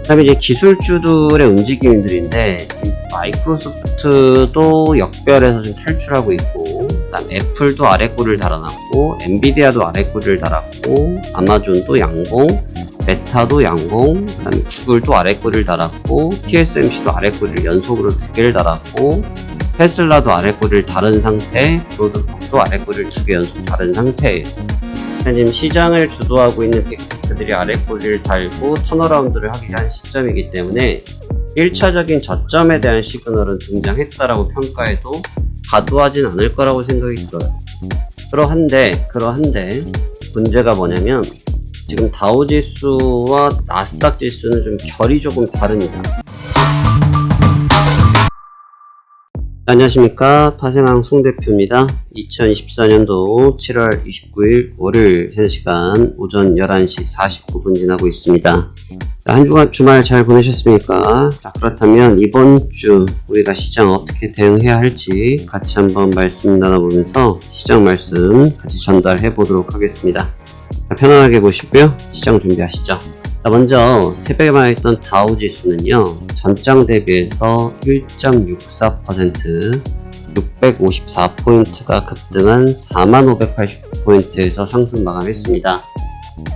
그다음에 이제 기술주들의 움직임들인데 지금 마이크로소프트도 역별에서 좀 탈출하고 있고, 그다음 애플도 아래골을 달아놨고, 엔비디아도 아래골을 달았고, 아마존도 양봉, 메타도 양봉, 그다음에 구글도 아래골을 달았고, TSMC도 아래골을 연속으로 2개를 달았고, 테슬라도 아래골을 달은 상태, 브로드콤도 아래골을 2개 연속 달은 상태예요. 지금 시장을 주도하고 있는 빅테크들이 아래꼬리를 달고 턴어라운드를 하기 위한 시점이기 때문에 1차적인 저점에 대한 시그널은 등장했다라고 평가해도 과도하진 않을 거라고 생각이 들어요. 그러한데 문제가 뭐냐면 지금 다우지수와 나스닥 지수는 좀 결이 조금 다릅니다. 안녕하십니까, 파생왕 송대표입니다. 2024년도 7월 29일 월요일 현재 시간 오전 11시 49분 지나고 있습니다. 한 주간 주말 잘 보내셨습니까? 자, 그렇다면 이번 주 우리가 시장 어떻게 대응해야 할지 같이 한번 말씀 나눠보면서 시장 말씀 같이 전달해 보도록 하겠습니다. 자, 편안하게 보시고요, 시장 준비하시죠. 자, 먼저 새벽에 말했던 다우지수는요, 전장 대비해서 1.64% 654포인트가 급등한 4589포인트에서 상승 마감했습니다.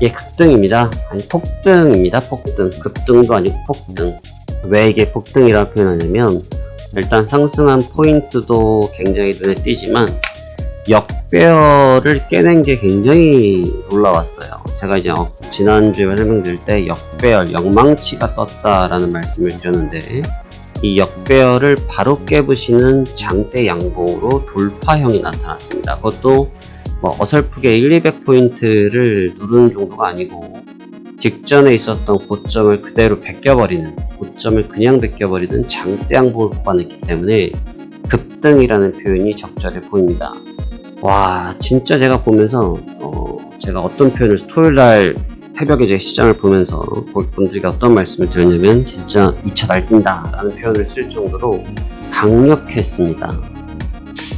이게 급등입니다. 아니, 폭등입니다. 폭등. 급등도 아니고 폭등. 왜 이게 폭등이라고 표현하냐면, 일단 상승한 포인트도 굉장히 눈에 띄지만 역배열을 깨낸 게 굉장히 놀라웠어요. 제가 이제 지난주에 설명드릴 때 역배열, 역망치가 떴다라는 말씀을 드렸는데, 이 역배열을 바로 깨부시는 장대 양봉으로 돌파형이 나타났습니다. 그것도 뭐 어설프게 200포인트를 누르는 정도가 아니고 직전에 있었던 고점을 그대로 베껴버리는, 고점을 그냥 베껴버리는 장대 양봉을 뽑아냈기 때문에 급등이라는 표현이 적절해 보입니다. 와, 진짜 제가 보면서 제가 어떤 표현을 토요일날 새벽에 제 시장을 보면서 고객분들께 어떤 말씀을 드렸냐면, 진짜 2차 날뛴다 라는 표현을 쓸 정도로 강력했습니다.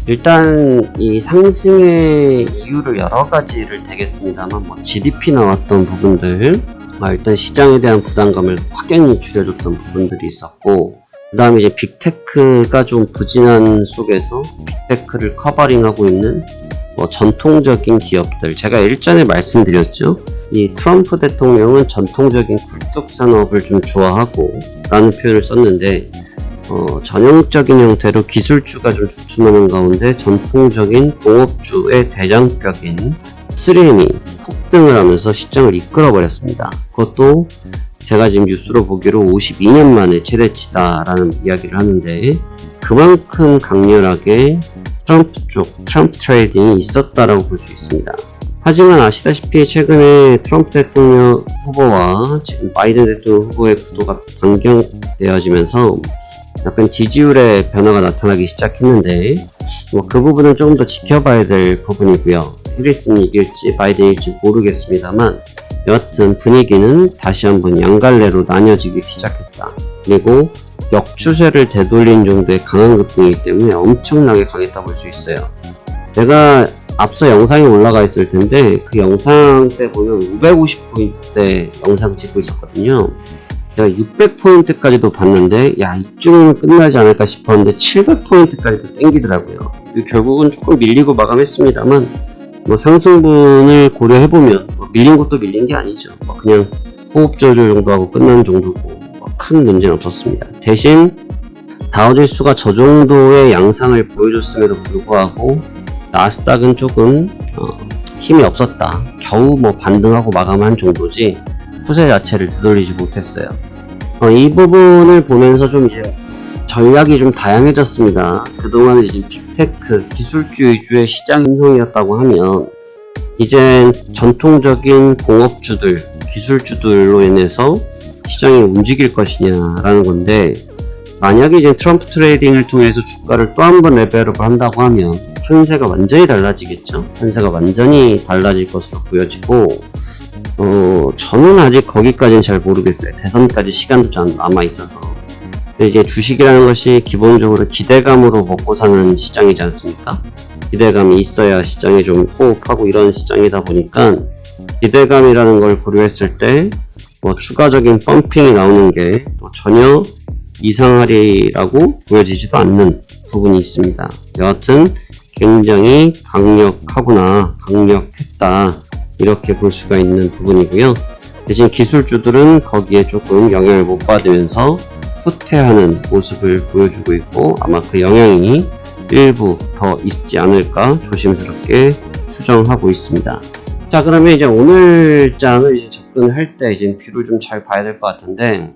일단 이 상승의 이유를 여러 가지를 대겠습니다만, 뭐 GDP 나왔던 부분들, 일단 시장에 대한 부담감을 확연히 줄여줬던 부분들이 있었고, 그 다음에 이제 빅테크가 좀 부진한 속에서 빅테크를 커버링하고 있는 전통적인 기업들, 제가 일전에 말씀드렸죠. 이 트럼프 대통령은 전통적인 굴뚝산업을 좀 좋아하고 라는 표현을 썼는데, 전형적인 형태로 기술주가 좀 주춤하는 가운데 전통적인 공업주의 대장격인 3M이 폭등을 하면서 시장을 이끌어 버렸습니다. 그것도 제가 지금 뉴스로 보기로 52년 만에 최대치다 라는 이야기를 하는데, 그만큼 강렬하게 트럼프 트레이딩이 있었다라고 볼 수 있습니다. 하지만 아시다시피 최근에 트럼프 대통령 후보와 지금 바이든 대통령 후보의 구도가 변경되어지면서 약간 지지율의 변화가 나타나기 시작했는데, 그 부분은 조금 더 지켜봐야 될 부분이고요. 해리슨이 이길지 바이든일지 모르겠습니다만, 여하튼 분위기는 다시 한번 양갈래로 나뉘어지기 시작했다. 그리고 역추세를 되돌린 정도의 강한 급등이기 때문에 엄청나게 강했다 볼 수 있어요. 제가 앞서 영상이 올라가 있을 텐데, 그 영상 때 보면 550포인트 영상 찍고 있었거든요. 제가 600포인트까지도 봤는데, 이쯤은 끝나지 않을까 싶었는데 700포인트까지도 땡기더라고요. 결국은 조금 밀리고 마감했습니다만, 상승분을 고려해보면 밀린 것도 밀린 게 아니죠. 그냥 호흡 조절 정도 하고 끝난 정도고 큰 문제는 없었습니다. 대신 다우지수가 저 정도의 양상을 보여줬음에도 불구하고 나스닥은 조금 힘이 없었다. 겨우 반등하고 마감한 정도지 추세 자체를 되돌리지 못했어요. 이 부분을 보면서 좀 이제 전략이 좀 다양해졌습니다. 그동안은 이제 빅테크, 기술주 위주의 시장 행성이었다고 하면, 이젠 전통적인 공업주들, 기술주들로 인해서 시장이 움직일 것이냐라는 건데, 만약에 이제 트럼프 트레이딩을 통해서 주가를 또 한 번 레벨업을 한다고 하면 판세가 완전히 달라지겠죠. 판세가 완전히 달라질 것으로 보여지고, 저는 아직 거기까지는 잘 모르겠어요. 대선까지 시간도 좀 남아 있어서. 근데 이제 주식이라는 것이 기본적으로 기대감으로 먹고 사는 시장이지 않습니까? 기대감이 있어야 시장에 좀 호흡하고 이런 시장이다 보니까, 기대감이라는 걸 고려했을 때 뭐 추가적인 펌핑이 나오는 게 또 전혀 이상하리라고 보여지지도 않는 부분이 있습니다. 여하튼 굉장히 강력하구나, 강력했다, 이렇게 볼 수가 있는 부분이고요. 대신 기술주들은 거기에 조금 영향을 못 받으면서 후퇴하는 모습을 보여주고 있고, 아마 그 영향이 일부 더 있지 않을까 조심스럽게 추정하고 있습니다. 자, 그러면 이제 오늘 장을 이제 접근할 때 이제 뷰를 좀 잘 봐야 될 것 같은데,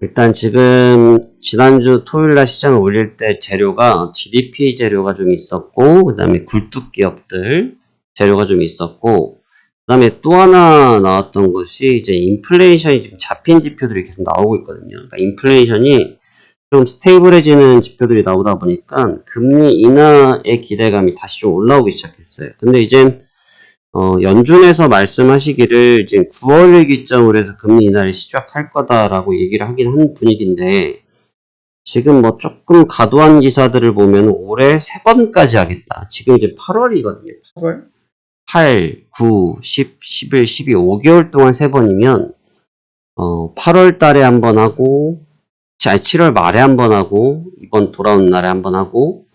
일단 지금 지난주 토요일날 시장을 올릴 때 재료가 GDP 재료가 좀 있었고, 그 다음에 굴뚝 기업들 재료가 좀 있었고, 그 다음에 또 하나 나왔던 것이 이제 인플레이션이 지금 잡힌 지표들이 계속 나오고 있거든요. 그러니까 인플레이션이 좀 스테이블해지는 지표들이 나오다 보니까 금리 인하의 기대감이 다시 좀 올라오기 시작했어요. 근데 이제 연준에서 말씀하시기를 지금 9월을 기점으로 해서 금리 인하를 시작할 거다라고 얘기를 하긴 한 분위기인데, 지금 뭐 조금 과도한 기사들을 보면 올해 3번까지 하겠다. 지금 이제 8월이거든요. 8월? 8, 9, 10, 11, 12, 5개월 동안 3번이면 8월 달에 한 번 하고, 7월 말에 한 번 하고, 이번 돌아오는 날에 한 번 하고,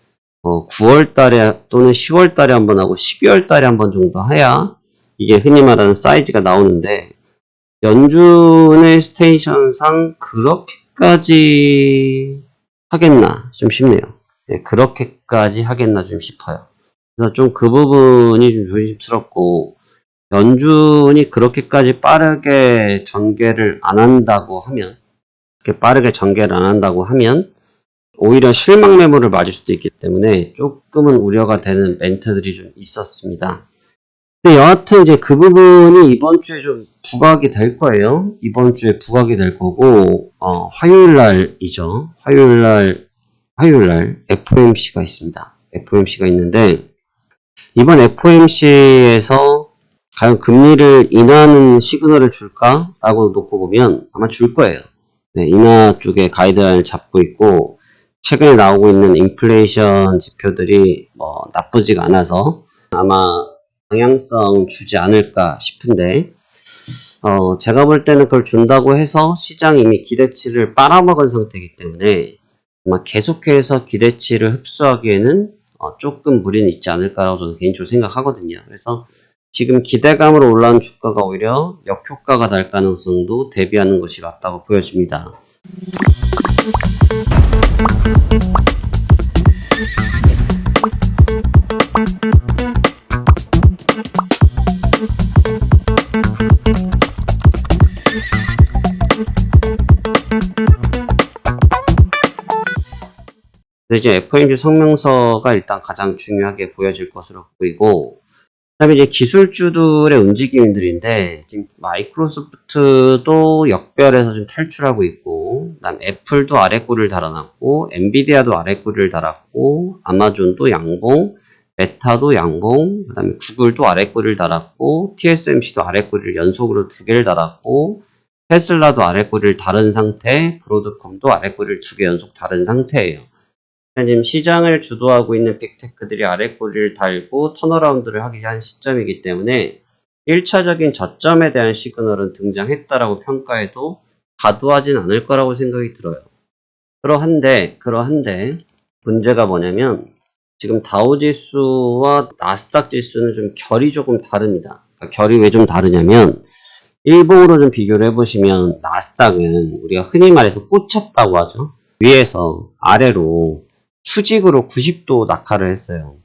9월 달에 또는 10월 달에 한 번 하고 12월 달에 한 번 정도 해야 이게 흔히 말하는 사이즈가 나오는데, 연준의 스테이션상 그렇게까지 하겠나 좀 싶네요. 네, 그렇게까지 하겠나 좀 싶어요. 그래서 좀 그 부분이 좀 조심스럽고, 연준이 그렇게까지 빠르게 전개를 안 한다고 하면, 오히려 실망 매물을 맞을 수도 있기 때문에 조금은 우려가 되는 멘트들이 좀 있었습니다. 근데 여하튼 이제 그 부분이 이번 주에 좀 부각이 될 거예요. 이번 주에 부각이 될 거고, 화요일 날이죠. 화요일 날 FOMC가 있습니다. FOMC가 있는데, 이번 FOMC에서 과연 금리를 인하하는 시그널을 줄까? 라고 놓고 보면 아마 줄 거예요. 네, 인하 쪽에 가이드라인을 잡고 있고, 최근에 나오고 있는 인플레이션 지표들이 나쁘지가 않아서 아마 방향성 주지 않을까 싶은데, 제가 볼 때는 그걸 준다고 해서 시장이 이미 기대치를 빨아먹은 상태이기 때문에 아마 계속해서 기대치를 흡수하기에는 조금 무리는 있지 않을까라고 저는 개인적으로 생각하거든요. 그래서 지금 기대감으로 올라온 주가가 오히려 역효과가 날 가능성도 대비하는 것이 맞다고 보여집니다. 이제 FOMC 성명서가 일단 가장 중요하게 보여질 것으로 보이고, 그 다음에 이제 기술주들의 움직임들인데, 지금 마이크로소프트도 역별에서 좀 탈출하고 있고, 그 다음 애플도 아랫골을 달아놨고, 엔비디아도 아랫골을 달았고, 아마존도 양봉, 메타도 양봉, 그 다음에 구글도 아랫골을 달았고, TSMC도 아랫골을 연속으로 2개를 달았고, 테슬라도 아랫골을 달은 상태, 브로드컴도 아랫골을 2개 연속 달은 상태예요. 지금 시장을 주도하고 있는 빅테크들이 아랫꼬리를 달고 턴어라운드를 하기 한 시점이기 때문에 1차적인 저점에 대한 시그널은 등장했다라고 평가해도 과도하진 않을 거라고 생각이 들어요. 그러한데 문제가 뭐냐면, 지금 다우지수와 나스닥 지수는 좀 결이 조금 다릅니다. 그러니까 결이 왜 좀 다르냐면, 일봉으로 좀 비교를 해보시면 나스닥은 우리가 흔히 말해서 꽂혔다고 하죠. 위에서 아래로 수직으로 90도 낙하를 했어요.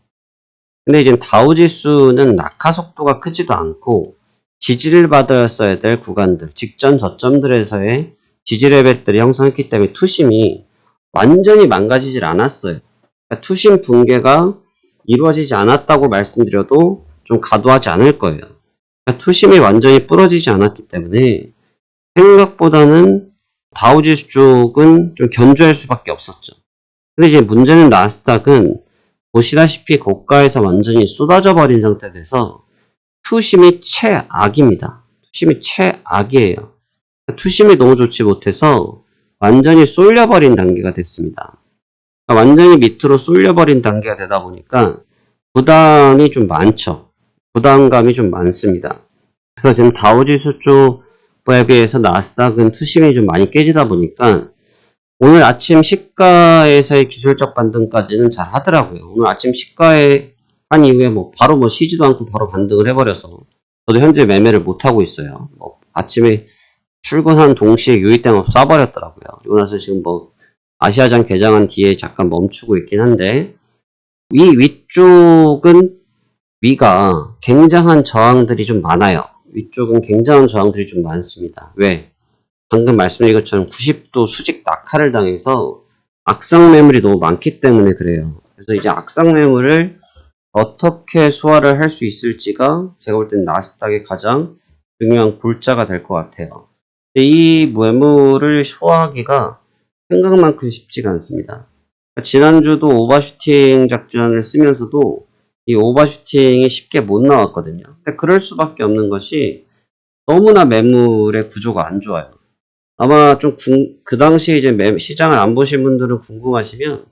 근데 이제 다우지수는 낙하 속도가 크지도 않고 지지를 받았어야 될 구간들, 직전 저점들에서의 지지 레벨들이 형성했기 때문에 투심이 완전히 망가지질 않았어요. 그러니까 투심 붕괴가 이루어지지 않았다고 말씀드려도 좀 과도하지 않을 거예요. 그러니까 투심이 완전히 부러지지 않았기 때문에 생각보다는 다우지수 쪽은 좀 견조할 수밖에 없었죠. 근데 이제 문제는 나스닥은 보시다시피 고가에서 완전히 쏟아져 버린 상태 돼서 투심이 최악입니다. 투심이 최악이에요. 투심이 너무 좋지 못해서 완전히 쏠려버린 단계가 됐습니다. 그러니까 완전히 밑으로 쏠려버린 단계가 되다 보니까 부담이 좀 많죠. 부담감이 좀 많습니다. 그래서 지금 다우지수 쪽 역배에 비해서 나스닥은 투심이 좀 많이 깨지다 보니까 오늘 아침 시가에서의 기술적 반등까지는 잘 하더라고요. 오늘 아침 시가에 한 이후에 바로 쉬지도 않고 바로 반등을 해버려서 저도 현재 매매를 못하고 있어요. 아침에 출근한 동시에 유입대만 쏴버렸더라고요. 그리고 나서 지금 아시아장 개장한 뒤에 잠깐 멈추고 있긴 한데, 이 위쪽은 위가 굉장한 저항들이 좀 많아요. 위쪽은 굉장한 저항들이 좀 많습니다. 왜? 방금 말씀드린 것처럼 90도 수직 낙하를 당해서 악성 매물이 너무 많기 때문에 그래요. 그래서 이제 악성 매물을 어떻게 소화를 할 수 있을지가 제가 볼 때는 나스닥의 가장 중요한 골자가 될 것 같아요. 이 매물을 소화하기가 생각만큼 쉽지가 않습니다. 지난주도 오버슈팅 작전을 쓰면서도 이 오버슈팅이 쉽게 못 나왔거든요. 근데 그럴 수밖에 없는 것이 너무나 매물의 구조가 안 좋아요. 아마 좀 그 당시에 이제 시장을 안 보신 분들은 궁금하시면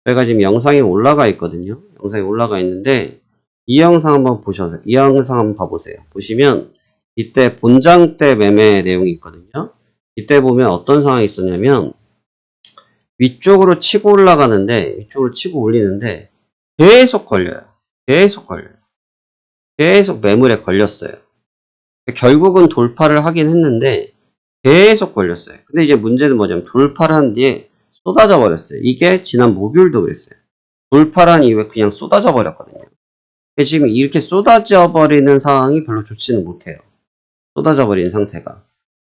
저희가 지금 영상이 올라가 있거든요. 영상이 올라가 있는데 이 영상 한번 보셔서 이 영상 한번 봐보세요. 보시면 이때 본장 때 매매 내용이 있거든요. 이때 보면 어떤 상황이 있었냐면 위쪽으로 치고 올라가는데 위쪽으로 치고 올리는데 계속 걸려요. 계속 매물에 걸렸어요. 결국은 돌파를 하긴 했는데 계속 걸렸어요. 근데 이제 문제는 뭐냐면 돌파를 한 뒤에 쏟아져 버렸어요. 이게 지난 목요일도 그랬어요. 돌파를 한 이후에 그냥 쏟아져 버렸거든요. 지금 이렇게 쏟아져 버리는 상황이 별로 좋지는 못해요. 쏟아져 버린 상태가.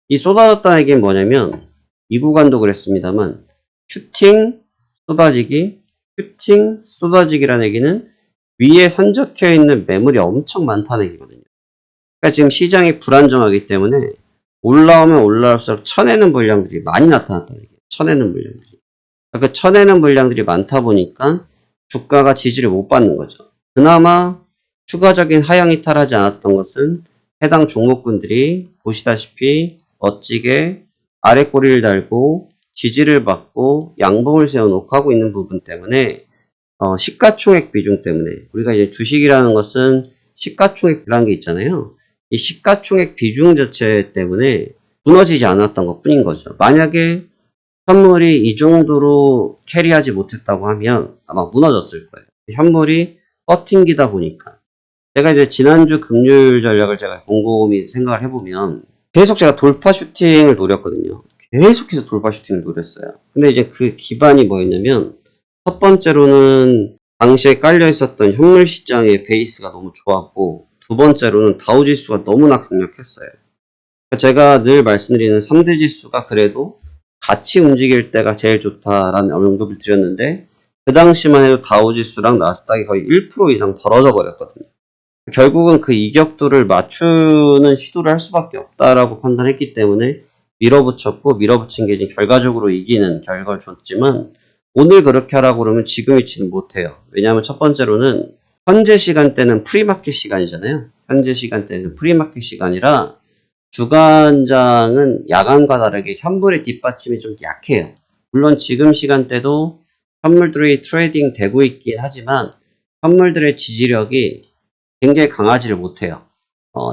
이 쏟아졌다는 얘기는 뭐냐면 이 구간도 그랬습니다만 슈팅, 쏟아지기, 슈팅, 쏟아지기라는 얘기는 위에 산적해 있는 매물이 엄청 많다는 얘기거든요. 그러니까 지금 시장이 불안정하기 때문에 올라오면 올라올수록 쳐내는 물량들이 많이 나타났다는 얘기예요. 쳐내는 물량들이. 그 쳐내는 물량들이 많다 보니까 주가가 지지를 못 받는 거죠. 그나마 추가적인 하향 이탈하지 않았던 것은 해당 종목군들이 보시다시피 멋지게 아래 꼬리를 달고 지지를 받고 양봉을 세워놓고 하고 있는 부분 때문에 시가총액 비중 때문에 우리가 이제 주식이라는 것은 시가총액이라는 게 있잖아요. 이 시가총액 비중 자체 때문에 무너지지 않았던 것 뿐인 거죠. 만약에 현물이 이 정도로 캐리하지 못했다고 하면 아마 무너졌을 거예요. 현물이 버팅기다 보니까. 제가 이제 지난주 금요일 전략을 제가 곰곰이 생각을 해보면 계속 제가 돌파 슈팅을 노렸거든요. 계속해서 돌파 슈팅을 노렸어요. 근데 이제 그 기반이 뭐였냐면 첫 번째로는 당시에 깔려 있었던 현물 시장의 베이스가 너무 좋았고 두 번째로는 다우지수가 너무나 강력했어요. 제가 늘 말씀드리는 3대 지수가 그래도 같이 움직일 때가 제일 좋다라는 언급을 드렸는데 그 당시만 해도 다우지수랑 나스닥이 거의 1% 이상 벌어져 버렸거든요. 결국은 그 이격도를 맞추는 시도를 할 수밖에 없다라고 판단했기 때문에 밀어붙였고 밀어붙인 게 이제 결과적으로 이기는 결과를 줬지만 오늘 그렇게 하라고 그러면 지금 위치는 못해요. 왜냐하면 첫 번째로는 현재 시간대는 프리마켓 시간이잖아요. 현재 시간대는 프리마켓 시간이라 주간장은 야간과 다르게 현물의 뒷받침이 좀 약해요. 물론 지금 시간대도 현물들이 트레이딩 되고 있긴 하지만 현물들의 지지력이 굉장히 강하지를 못해요.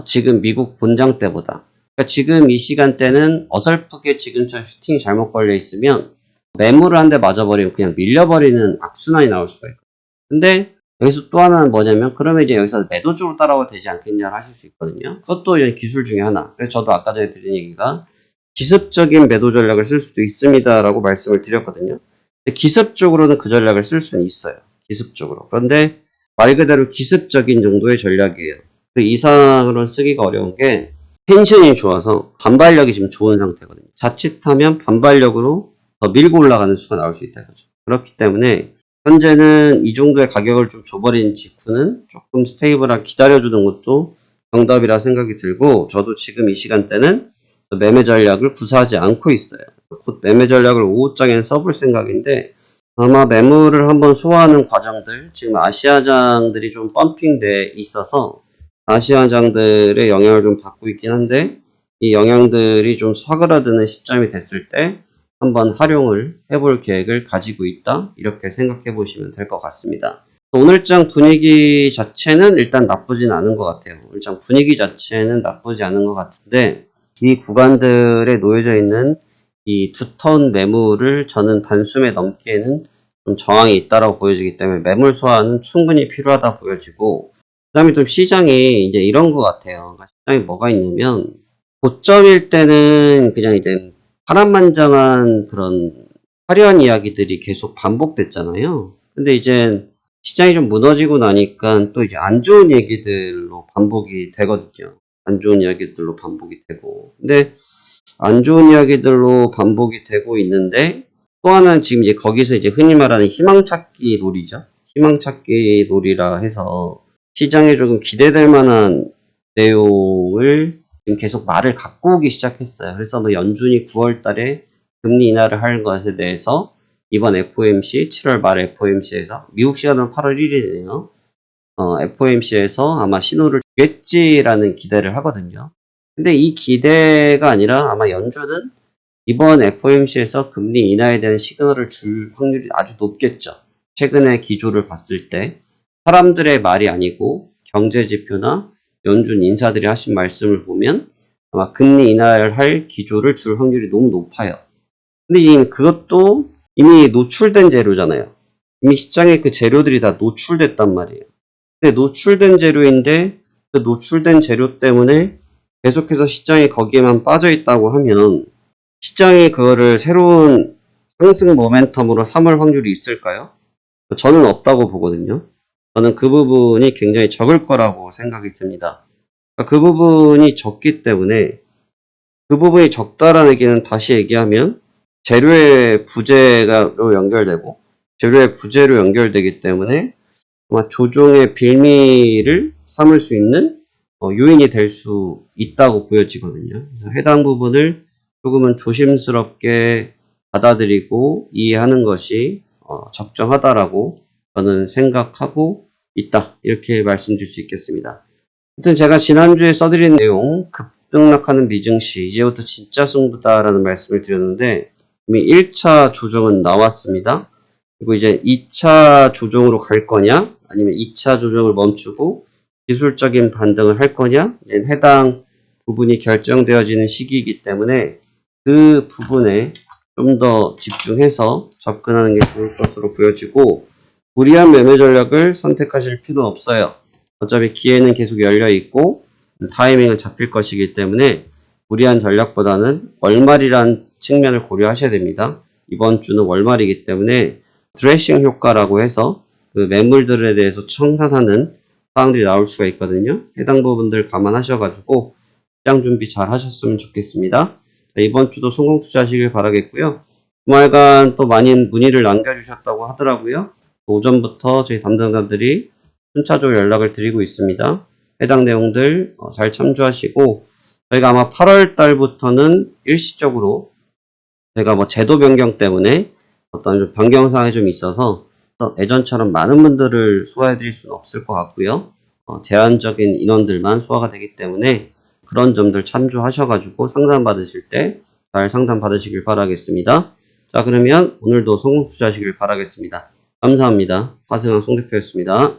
지금 미국 본장 때보다. 그러니까 지금 이 시간대는 어설프게 지금처럼 슈팅이 잘못 걸려 있으면 매물을 한 대 맞아버리면 그냥 밀려버리는 악순환이 나올 수가 있거든요. 근데 여기서 또 하나는 뭐냐면 그러면 이제 여기서 매도 쪽으로 따라와도 되지 않겠냐를 하실 수 있거든요. 그것도 기술 중에 하나. 그래서 저도 아까 전에 드린 얘기가 기습적인 매도 전략을 쓸 수도 있습니다 라고 말씀을 드렸거든요. 근데 기습적으로는 그 전략을 쓸 수는 있어요. 기습적으로. 그런데 말 그대로 기습적인 정도의 전략이에요. 그 이상으로는 쓰기가 어려운 게 텐션이 좋아서 반발력이 지금 좋은 상태거든요. 자칫하면 반발력으로 더 밀고 올라가는 수가 나올 수 있다 이거죠. 그렇기 때문에 현재는 이 정도의 가격을 좀 줘버린 직후는 조금 스테이블하게 기다려주는 것도 정답이라 생각이 들고 저도 지금 이 시간대는 매매 전략을 구사하지 않고 있어요. 곧 매매 전략을 오후장에는 써볼 생각인데 아마 매물을 한번 소화하는 과정들 지금 아시아장들이 좀 펌핑돼 있어서 아시아장들의 영향을 좀 받고 있긴 한데 이 영향들이 좀 사그라드는 시점이 됐을 때 한번 활용을 해볼 계획을 가지고 있다 이렇게 생각해 보시면 될 것 같습니다. 오늘장 분위기 자체는 일단 나쁘진 않은 것 같아요. 오늘장 분위기 자체는 나쁘지 않은 것 같은데 이 구간들에 놓여져 있는 이 두터운 매물을 저는 단숨에 넘기에는 좀 저항이 있다라고 보여지기 때문에 매물 소화는 충분히 필요하다 보여지고, 그 다음에 좀 시장이 이제 이런 것 같아요. 그러니까 시장에 뭐가 있냐면, 고점일 때는 그냥 이제 파란만장한 그런 화려한 이야기들이 계속 반복됐잖아요. 근데 이제 시장이 좀 무너지고 나니까 또 이제 안 좋은 얘기들로 반복이 되거든요. 안 좋은 이야기들로 반복이 되고. 근데 안 좋은 이야기들로 반복이 되고 있는데, 또 하나는 지금 이제 거기서 이제 흔히 말하는 희망찾기 놀이죠. 희망찾기 놀이라 해서 시장에 조금 기대될 만한 내용을 지금 계속 말을 갖고 오기 시작했어요. 그래서 뭐 연준이 9월 달에 금리 인하를 할 것에 대해서 이번 FOMC, 7월 말 FOMC에서, 미국 시간으로 8월 1일이네요. FOMC에서 아마 신호를 주겠지라는 기대를 하거든요. 근데 이 기대가 아니라 아마 연준은 이번 FOMC에서 금리 인하에 대한 시그널을 줄 확률이 아주 높겠죠. 최근의 기조를 봤을 때 사람들의 말이 아니고 경제 지표나 연준 인사들이 하신 말씀을 보면 아마 금리 인하를 할 기조를 줄 확률이 너무 높아요. 근데 그것도 이미 노출된 재료잖아요. 이미 시장에 그 재료들이 다 노출됐단 말이에요. 근데 노출된 재료인데 그 노출된 재료 때문에 계속해서 시장이 거기에만 빠져 있다고 하면 시장이 그거를 새로운 상승 모멘텀으로 삼을 확률이 있을까요? 저는 없다고 보거든요. 저는 그 부분이 굉장히 적을 거라고 생각이 듭니다. 그 부분이 적기 때문에, 그 부분이 적다라는 얘기는 다시 얘기하면 재료의 부재로 연결되고 재료의 부재로 연결되기 때문에 아마 조종의 빌미를 삼을 수 있는 요인이 될 수 있다고 보여지거든요. 그래서 해당 부분을 조금은 조심스럽게 받아들이고 이해하는 것이 적정하다라고 저는 생각하고 있다, 이렇게 말씀드릴 수 있겠습니다. 하여튼 제가 지난주에 써드린 내용, 급등락하는 미증시 이제부터 진짜 승부다라는 말씀을 드렸는데 이미 1차 조정은 나왔습니다. 그리고 이제 2차 조정으로 갈 거냐 아니면 2차 조정을 멈추고 기술적인 반등을 할 거냐, 해당 부분이 결정되어지는 시기이기 때문에 그 부분에 좀 더 집중해서 접근하는 게 좋을 것으로 보여지고, 무리한 매매 전략을 선택하실 필요는 없어요. 어차피 기회는 계속 열려 있고 타이밍은 잡힐 것이기 때문에 무리한 전략보다는 월말이란 측면을 고려하셔야 됩니다. 이번 주는 월말이기 때문에 드레싱 효과라고 해서 그 매물들에 대해서 청산하는 사항들이 나올 수가 있거든요. 해당 부분들 감안하셔가지고 시장 준비 잘 하셨으면 좋겠습니다. 자, 이번 주도 성공 투자하시길 바라겠고요. 주말간 또 많은 문의를 남겨주셨다고 하더라고요. 오전부터 저희 담당자들이 순차적으로 연락을 드리고 있습니다. 해당 내용들 잘 참조하시고, 저희가 아마 8월 달부터는 일시적으로 제가 뭐 제도 변경 때문에 어떤 변경 사항이 좀 있어서 예전처럼 많은 분들을 소화해 드릴 수는 없을 것 같고요. 제한적인 인원들만 소화가 되기 때문에 그런 점들 참조하셔가지고 상담 받으실 때 잘 상담 받으시길 바라겠습니다. 자, 그러면 오늘도 성공 투자하시길 바라겠습니다. 감사합니다. 화승환 송 대표였습니다.